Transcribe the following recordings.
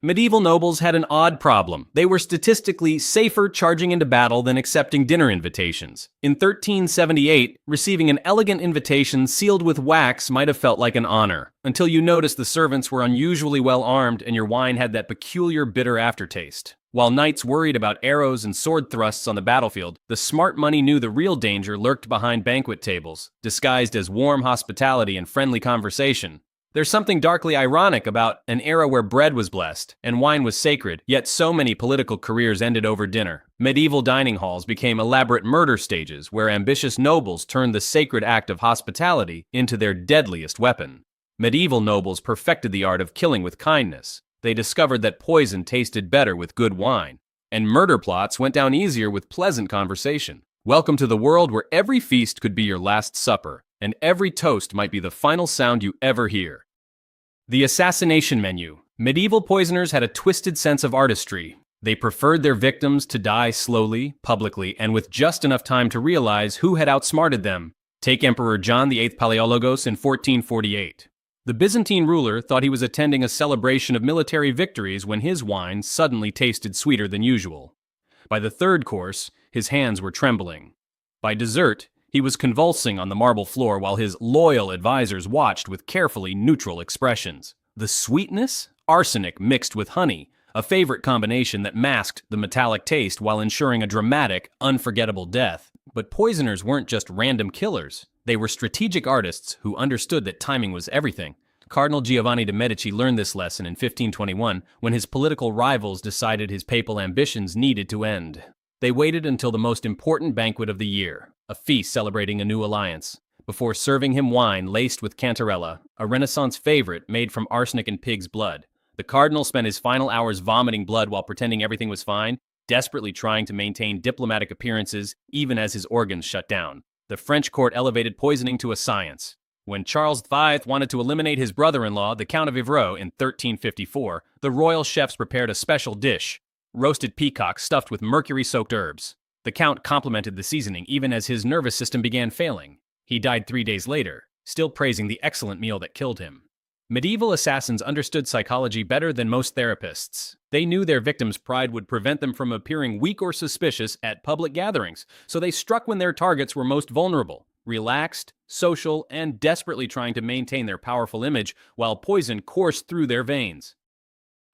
Medieval nobles had an odd problem. They were statistically safer charging into battle than accepting dinner invitations. In 1378, receiving an elegant invitation sealed with wax might have felt like an honor, until you noticed the servants were unusually well armed and your wine had that peculiar bitter aftertaste. While knights worried about arrows and sword thrusts on the battlefield, the smart money knew the real danger lurked behind banquet tables, disguised as warm hospitality and friendly conversation. There's something darkly ironic about an era where bread was blessed and wine was sacred, yet so many political careers ended over dinner. Medieval dining halls became elaborate murder stages where ambitious nobles turned the sacred act of hospitality into their deadliest weapon. Medieval nobles perfected the art of killing with kindness. They discovered that poison tasted better with good wine, and murder plots went down easier with pleasant conversation. Welcome to the world where every feast could be your last supper, and every toast might be the final sound you ever hear. The assassination menu. Medieval poisoners had a twisted sense of artistry. They preferred their victims to die slowly, publicly, and with just enough time to realize who had outsmarted them. Take Emperor John VIII Palaeologos in 1448. The Byzantine ruler thought he was attending a celebration of military victories when his wine suddenly tasted sweeter than usual. By the third course, his hands were trembling. By dessert, he was convulsing on the marble floor while his loyal advisors watched with carefully neutral expressions. The sweetness? Arsenic mixed with honey, a favorite combination that masked the metallic taste while ensuring a dramatic, unforgettable death. But poisoners weren't just random killers. They were strategic artists who understood that timing was everything. Cardinal Giovanni de' Medici learned this lesson in 1521 when his political rivals decided his papal ambitions needed to end. They waited until the most important banquet of the year, a feast celebrating a new alliance, before serving him wine laced with cantarella, a Renaissance favorite made from arsenic and pig's blood. The cardinal spent his final hours vomiting blood while pretending everything was fine, desperately trying to maintain diplomatic appearances even as his organs shut down. The French court elevated poisoning to a science. When Charles V wanted to eliminate his brother-in-law, the Count of Evreux, in 1354, the royal chefs prepared a special dish, roasted peacock stuffed with mercury-soaked herbs. The Count complimented the seasoning even as his nervous system began failing. He died 3 days later, still praising the excellent meal that killed him. Medieval assassins understood psychology better than most therapists. They knew their victims' pride would prevent them from appearing weak or suspicious at public gatherings, so they struck when their targets were most vulnerable, relaxed, social, and desperately trying to maintain their powerful image while poison coursed through their veins.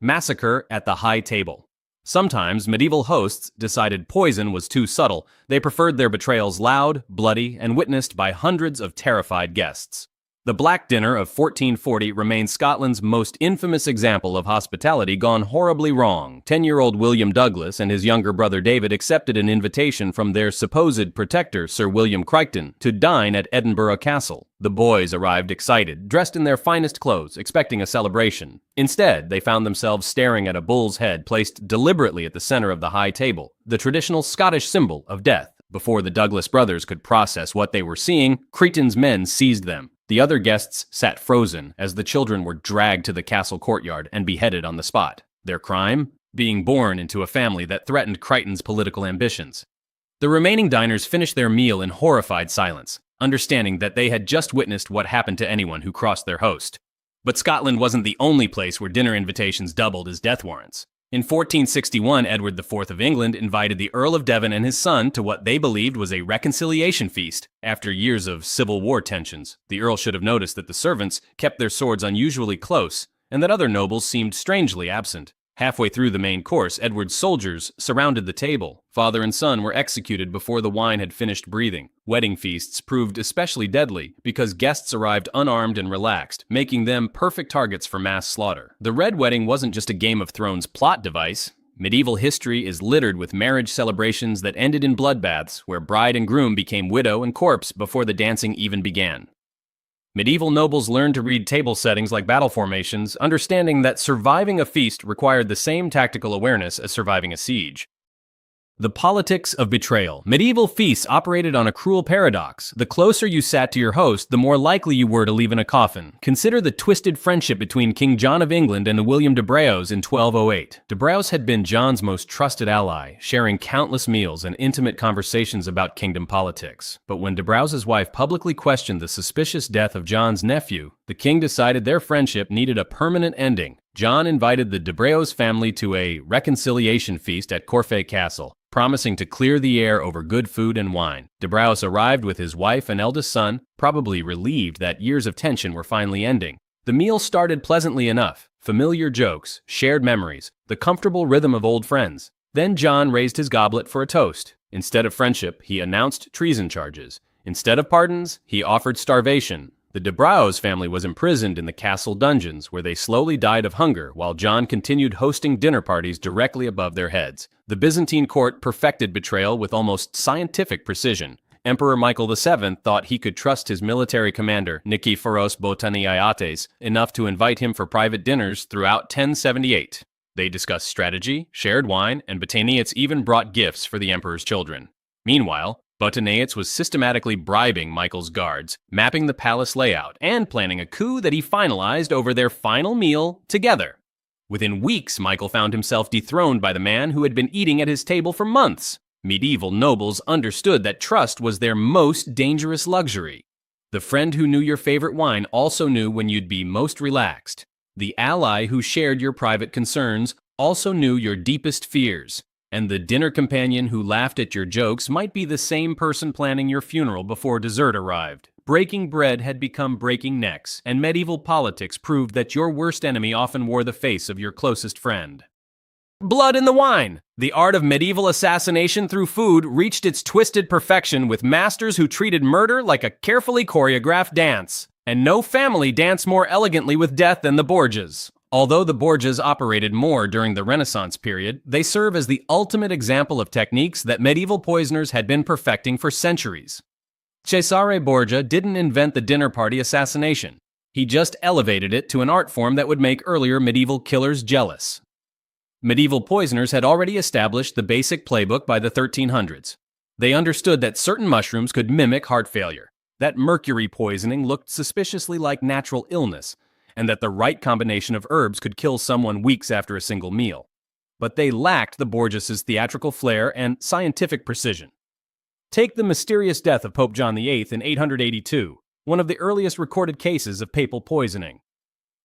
Massacre at the high table. Sometimes medieval hosts decided poison was too subtle. They preferred their betrayals loud, bloody, and witnessed by hundreds of terrified guests. The Black Dinner of 1440 remains Scotland's most infamous example of hospitality gone horribly wrong. 10-year-old William Douglas and his younger brother David accepted an invitation from their supposed protector, Sir William Crichton, to dine at Edinburgh Castle. The boys arrived excited, dressed in their finest clothes, expecting a celebration. Instead, they found themselves staring at a bull's head placed deliberately at the center of the high table, the traditional Scottish symbol of death. Before the Douglas brothers could process what they were seeing, Crichton's men seized them. The other guests sat frozen as the children were dragged to the castle courtyard and beheaded on the spot. Their crime? Being born into a family that threatened Crichton's political ambitions. The remaining diners finished their meal in horrified silence, understanding that they had just witnessed what happened to anyone who crossed their host. But Scotland wasn't the only place where dinner invitations doubled as death warrants. In 1461, Edward IV of England invited the Earl of Devon and his son to what they believed was a reconciliation feast. After years of Civil War tensions, the Earl should have noticed that the servants kept their swords unusually close, and that other nobles seemed strangely absent. Halfway through the main course, Edward's soldiers surrounded the table. Father and son were executed before the wine had finished breathing. Wedding feasts proved especially deadly because guests arrived unarmed and relaxed, making them perfect targets for mass slaughter. The Red Wedding wasn't just a Game of Thrones plot device. Medieval history is littered with marriage celebrations that ended in bloodbaths, where bride and groom became widow and corpse before the dancing even began. Medieval nobles learned to read table settings like battle formations, understanding that surviving a feast required the same tactical awareness as surviving a siege. The politics of betrayal. Medieval feasts operated on a cruel paradox. The closer you sat to your host, the more likely you were to leave in a coffin. Consider the twisted friendship between King John of England and William de Braos in 1208. De Braos had been John's most trusted ally, sharing countless meals and intimate conversations about kingdom politics. But when de Braos's wife publicly questioned the suspicious death of John's nephew, the king decided their friendship needed a permanent ending. John invited the de Breaus family to a reconciliation feast at Corfe Castle, promising to clear the air over good food and wine. De Breaus arrived with his wife and eldest son, probably relieved that years of tension were finally ending. The meal started pleasantly enough. Familiar jokes, shared memories, the comfortable rhythm of old friends. Then John raised his goblet for a toast. Instead of friendship, he announced treason charges. Instead of pardons, he offered starvation. The de Breaus family was imprisoned in the castle dungeons, where they slowly died of hunger, while John continued hosting dinner parties directly above their heads. The Byzantine court perfected betrayal with almost scientific precision. Emperor Michael VII thought he could trust his military commander, Nikephoros Botaniates, enough to invite him for private dinners throughout 1078. They discussed strategy, shared wine, and Botaniates even brought gifts for the emperor's children. Meanwhile, Botaniates was systematically bribing Michael's guards, mapping the palace layout, and planning a coup that he finalized over their final meal together. Within weeks, Michael found himself dethroned by the man who had been eating at his table for months. Medieval nobles understood that trust was their most dangerous luxury. The friend who knew your favorite wine also knew when you'd be most relaxed. The ally who shared your private concerns also knew your deepest fears. And the dinner companion who laughed at your jokes might be the same person planning your funeral before dessert arrived. Breaking bread had become breaking necks, and medieval politics proved that your worst enemy often wore the face of your closest friend. Blood in the wine! The art of medieval assassination through food reached its twisted perfection with masters who treated murder like a carefully choreographed dance. And no family danced more elegantly with death than the Borgias. Although the Borgias operated more during the Renaissance period, they serve as the ultimate example of techniques that medieval poisoners had been perfecting for centuries. Cesare Borgia didn't invent the dinner party assassination. He just elevated it to an art form that would make earlier medieval killers jealous. Medieval poisoners had already established the basic playbook by the 1300s. They understood that certain mushrooms could mimic heart failure, that mercury poisoning looked suspiciously like natural illness, and that the right combination of herbs could kill someone weeks after a single meal. But they lacked the Borgias' theatrical flair and scientific precision. Take the mysterious death of Pope John VIII in 882, one of the earliest recorded cases of papal poisoning.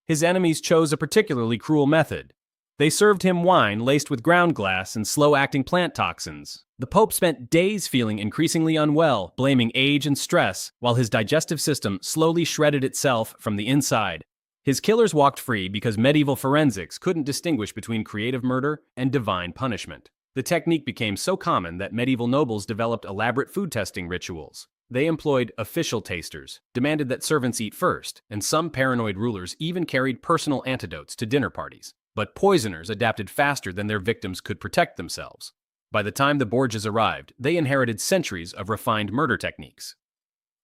His enemies chose a particularly cruel method. They served him wine laced with ground glass and slow-acting plant toxins. The Pope spent days feeling increasingly unwell, blaming age and stress, while his digestive system slowly shredded itself from the inside. His killers walked free because medieval forensics couldn't distinguish between creative murder and divine punishment. The technique became so common that medieval nobles developed elaborate food testing rituals. They employed official tasters, demanded that servants eat first, and some paranoid rulers even carried personal antidotes to dinner parties. But poisoners adapted faster than their victims could protect themselves. By the time the Borgias arrived, they inherited centuries of refined murder techniques.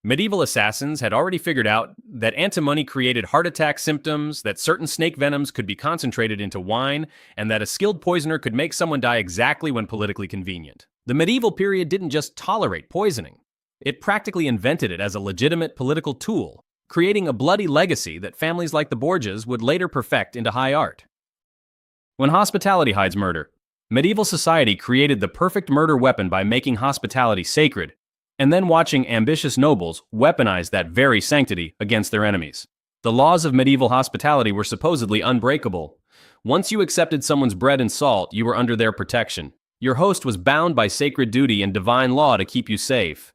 Medieval assassins had already figured out that antimony created heart attack symptoms, that certain snake venoms could be concentrated into wine, and that a skilled poisoner could make someone die exactly when politically convenient. The medieval period didn't just tolerate poisoning. It practically invented it as a legitimate political tool, creating a bloody legacy that families like the Borgias would later perfect into high art. When hospitality hides murder, medieval society created the perfect murder weapon by making hospitality sacred, and then watching ambitious nobles weaponize that very sanctity against their enemies. The laws of medieval hospitality were supposedly unbreakable. Once you accepted someone's bread and salt, you were under their protection. Your host was bound by sacred duty and divine law to keep you safe.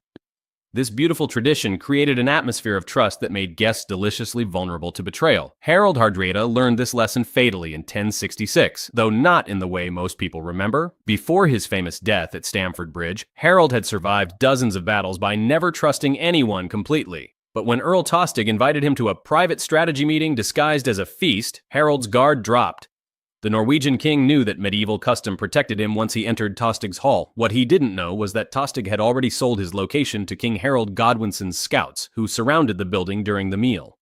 This beautiful tradition created an atmosphere of trust that made guests deliciously vulnerable to betrayal. Harold Hardrada learned this lesson fatally in 1066, though not in the way most people remember. Before his famous death at Stamford Bridge, Harold had survived dozens of battles by never trusting anyone completely. But when Earl Tostig invited him to a private strategy meeting disguised as a feast, Harold's guard dropped. The Norwegian king knew that medieval custom protected him once he entered Tostig's hall. What he didn't know was that Tostig had already sold his location to King Harold Godwinson's scouts, who surrounded the building during the meal.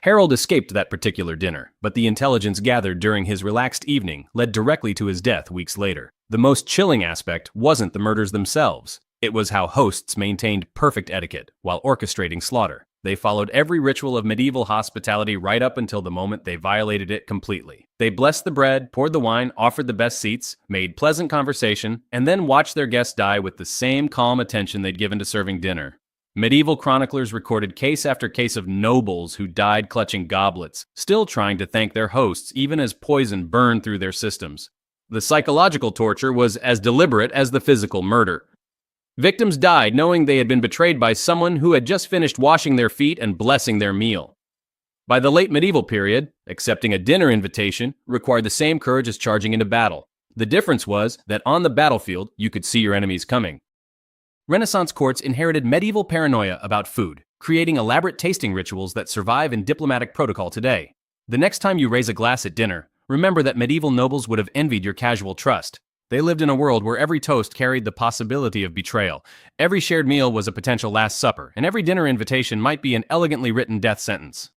Harold escaped that particular dinner, but the intelligence gathered during his relaxed evening led directly to his death weeks later. The most chilling aspect wasn't the murders themselves. It was how hosts maintained perfect etiquette while orchestrating slaughter. They followed every ritual of medieval hospitality right up until the moment they violated it completely. They blessed the bread, poured the wine, offered the best seats, made pleasant conversation, and then watched their guests die with the same calm attention they'd given to serving dinner. Medieval chroniclers recorded case after case of nobles who died clutching goblets, still trying to thank their hosts even as poison burned through their systems. The psychological torture was as deliberate as the physical murder. Victims died knowing they had been betrayed by someone who had just finished washing their feet and blessing their meal. By the late medieval period, accepting a dinner invitation required the same courage as charging into battle. The difference was that on the battlefield, you could see your enemies coming. Renaissance courts inherited medieval paranoia about food, creating elaborate tasting rituals that survive in diplomatic protocol today. The next time you raise a glass at dinner, remember that medieval nobles would have envied your casual trust. They lived in a world where every toast carried the possibility of betrayal. Every shared meal was a potential last supper, and every dinner invitation might be an elegantly written death sentence.